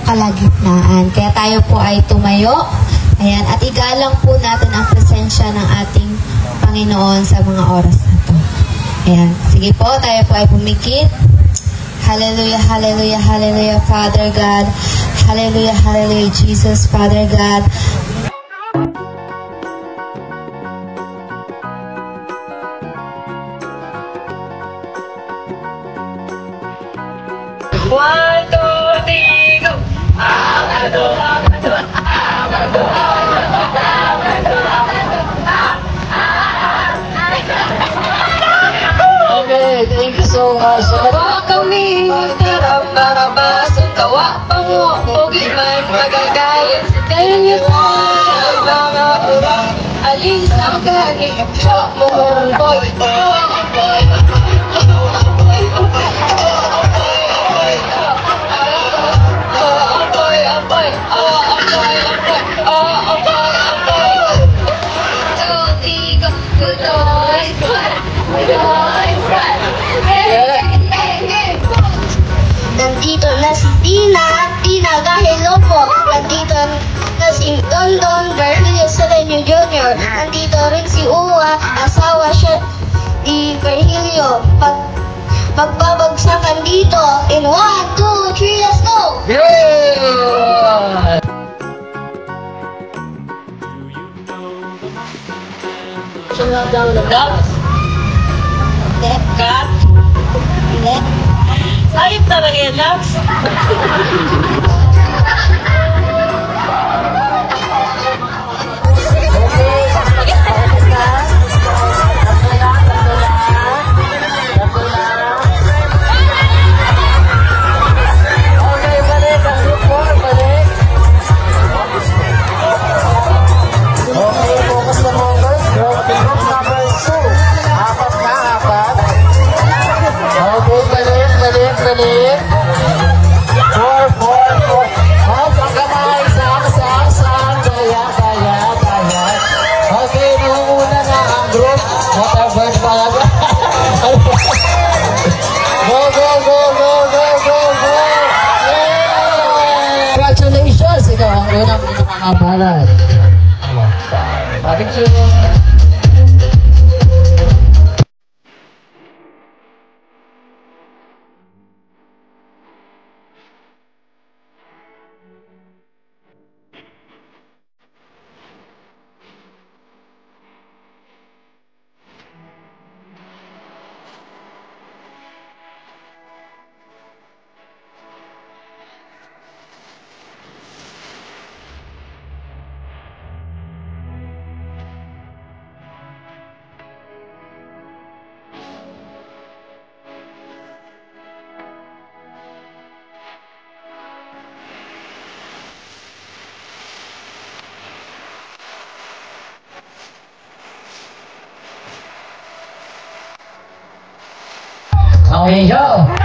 kalagitnaan. Kaya tayo po ay tumayo. Ayan, at igalang po natin ang presensya ng ating Panginoon sa mga oras na to. Ayan, sige po, tayo po ay pumikit. Hallelujah, hallelujah, hallelujah, Father God. Hallelujah, hallelujah, Jesus, Father God. One, two, three, go! Amado, amado, amado, amado, okay, thank you so much. Bawa kami, karap-karabas, ang tawa pa mo, pogi may magagayat sa tenyo sa mga urang. Alis ang gani, shop mo, boy, boy, Nandito na si Tina Gahilo po. Nandito na si Don Virgilio Sereno Jr. Nandito rin si Uwa, asawa siya ni Virgilio. Magbabagsakan dito in 1, 2, 3, let's go! Yeah! Sunod daw na vlogs. Cut. Ayop talaga yan, Lux. Congratulations! Ikaw ang unang nakakabalan. Picture. Okay, yo!